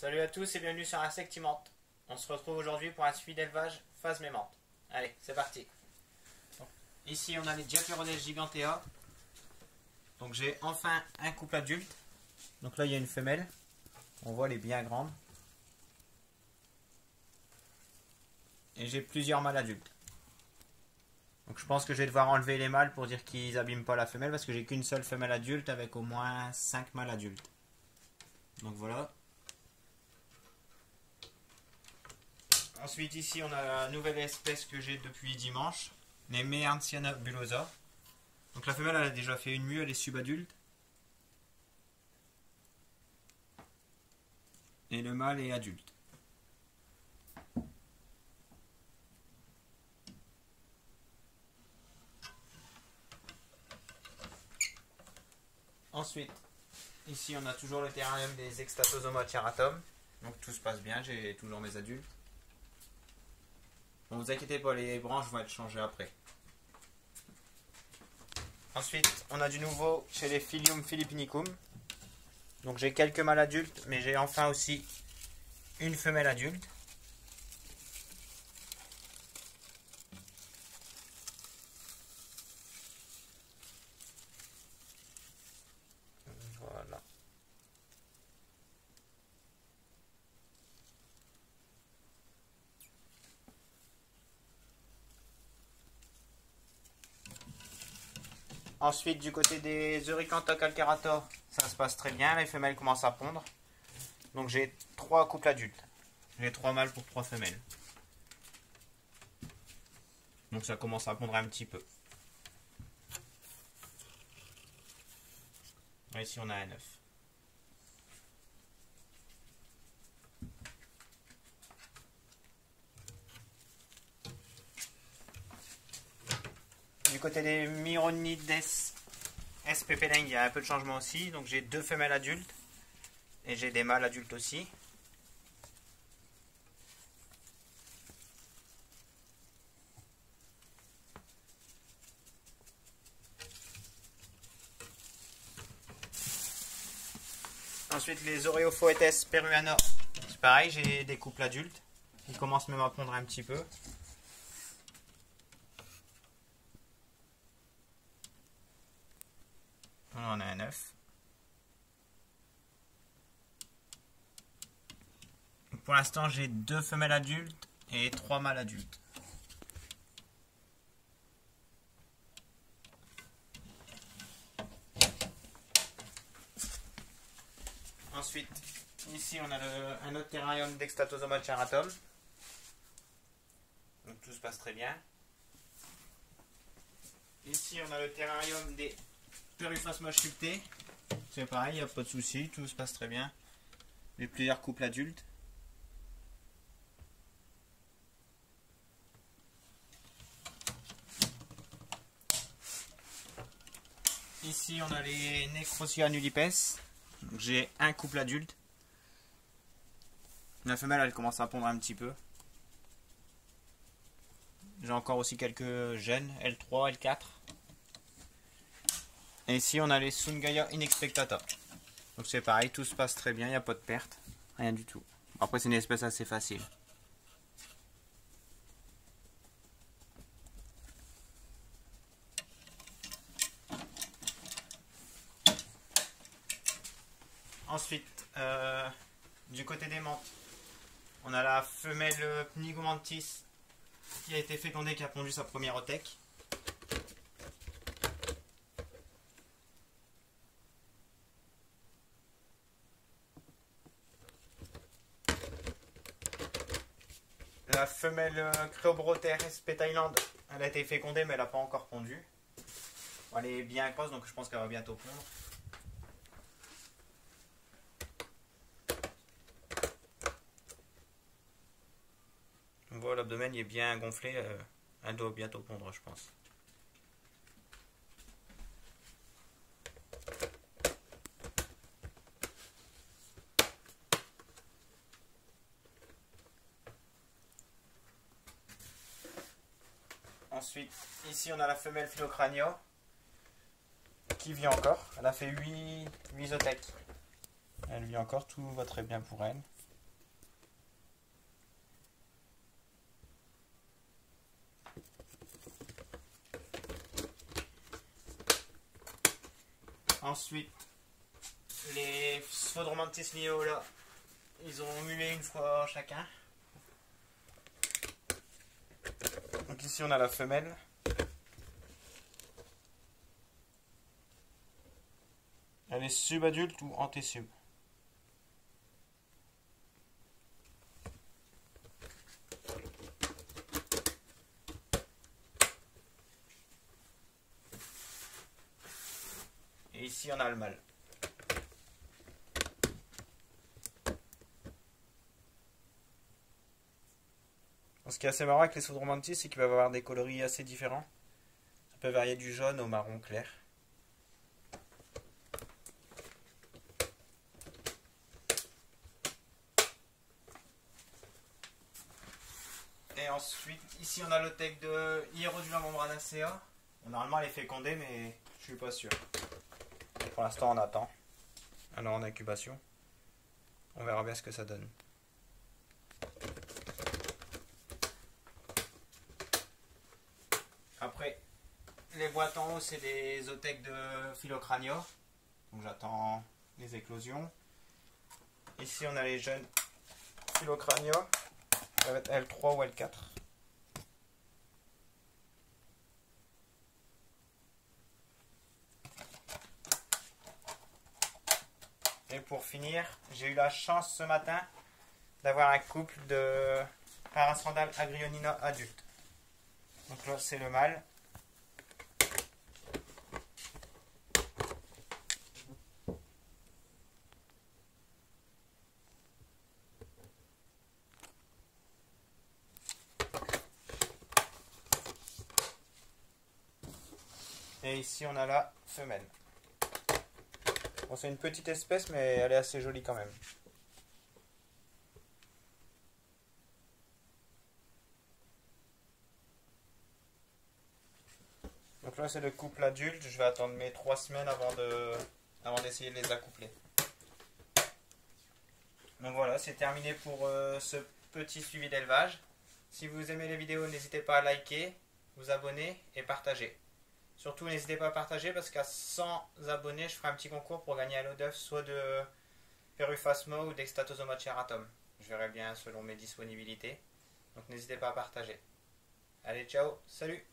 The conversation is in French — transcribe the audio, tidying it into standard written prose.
Salut à tous et bienvenue sur Insectimante. On se retrouve aujourd'hui pour un suivi d'élevage phase mémante. Allez, c'est parti. Donc, ici on a les Diaperones gigantea. Donc j'ai enfin un couple adulte. Donc là il y a une femelle. On voit elle est bien grande. Et j'ai plusieurs mâles adultes. Donc je pense que je vais devoir enlever les mâles pour dire qu'ils n'abîment pas la femelle parce que j'ai qu'une seule femelle adulte avec au moins 5 mâles adultes. Donc voilà. Ensuite ici on a la nouvelle espèce que j'ai depuis dimanche, les Meernthiana bullosa. Donc la femelle elle a déjà fait une mue, elle est subadulte. Et le mâle est adulte. Ensuite, ici on a toujours le terrarium des Extatosoma ceratum. Donc tout se passe bien, j'ai toujours mes adultes. Ne vous inquiétez pas, les branches vont être changées après. Ensuite, on a du nouveau chez les Phyllium philippinicum. Donc j'ai quelques mâles adultes, mais j'ai enfin aussi une femelle adulte. Voilà. Ensuite, du côté des Eurycantha calcerator, ça se passe très bien. Les femelles commencent à pondre. Donc j'ai 3 couples adultes. J'ai 3 mâles pour 3 femelles. Donc ça commence à pondre un petit peu. Ici on a un œuf. Du côté des Myronides SPP il y a un peu de changement aussi. Donc j'ai 2 femelles adultes et j'ai des mâles adultes aussi. Ensuite les Oreophoetes peruana, c'est pareil, j'ai des couples adultes. Ils commencent même à pondre un petit peu. On a un œuf. Pour l'instant, j'ai 2 femelles adultes et 3 mâles adultes. Ensuite, ici on a un autre terrarium d'Extatosoma ceratum. Donc tout se passe très bien. Ici on a le terrarium des Perruphasma sculptés. C'est pareil, il n'y a pas de souci, tout se passe très bien. J'ai plusieurs couples adultes. Ici on a les Necrosia nudipes. J'ai un couple adulte. La femelle elle commence à pondre un petit peu. J'ai encore aussi quelques jeunes, L3, L4. Et ici on a les Sungaya inexpectata. Donc c'est pareil, tout se passe très bien, il n'y a pas de perte, rien du tout. Après c'est une espèce assez facile. Ensuite, du côté des menthes, on a la femelle Pnigomantis qui a été fécondée, qui a pondu sa première othèque. La femelle Creobroter SP Thailand, elle a été fécondée mais elle n'a pas encore pondu. Elle est bien grosse donc je pense qu'elle va bientôt pondre. Voilà, l'abdomen est bien gonflé, elle doit bientôt pondre je pense. Ensuite, ici on a la femelle Philocrania qui vit encore. Elle a fait 8 othèques. Elle vit encore, tout va très bien pour elle. Ensuite, les Sphodromantis Leo là, ils ont mué une fois chacun. Donc ici on a la femelle. Elle est subadulte ou antésub. Et ici on a le mâle. Ce qui est assez marrant avec les Sphodromantis, c'est qu'ils peuvent avoir des coloris assez différents. Ça peut varier du jaune au marron clair. Et ensuite, ici on a le tech de Hierodula membranacea. Bon, normalement elle est fécondée, mais je suis pas sûr. Pour l'instant on attend. Alors en incubation. On verra bien ce que ça donne. Après, les boîtes en haut, c'est des othèques de Philocranio. Donc j'attends les éclosions. Ici, on a les jeunes Philocranio. Ça va être L3 ou L4. Et pour finir, j'ai eu la chance ce matin d'avoir un couple de Parasrandal agrionina adulte. Donc là, c'est le mâle. Et ici, on a la femelle. Bon, c'est une petite espèce, mais elle est assez jolie quand même. Donc là, c'est le couple adulte. Je vais attendre mes 3 semaines avant d'essayer de les accoupler. Donc voilà, c'est terminé pour ce petit suivi d'élevage. Si vous aimez les vidéos, n'hésitez pas à liker, vous abonner et partager. Surtout, n'hésitez pas à partager parce qu'à 100 abonnés, je ferai un petit concours pour gagner un lot d'œufs, soit de Peruphasmo ou d'Extatosoma ceratum. Je verrai bien selon mes disponibilités. Donc n'hésitez pas à partager. Allez, ciao, salut!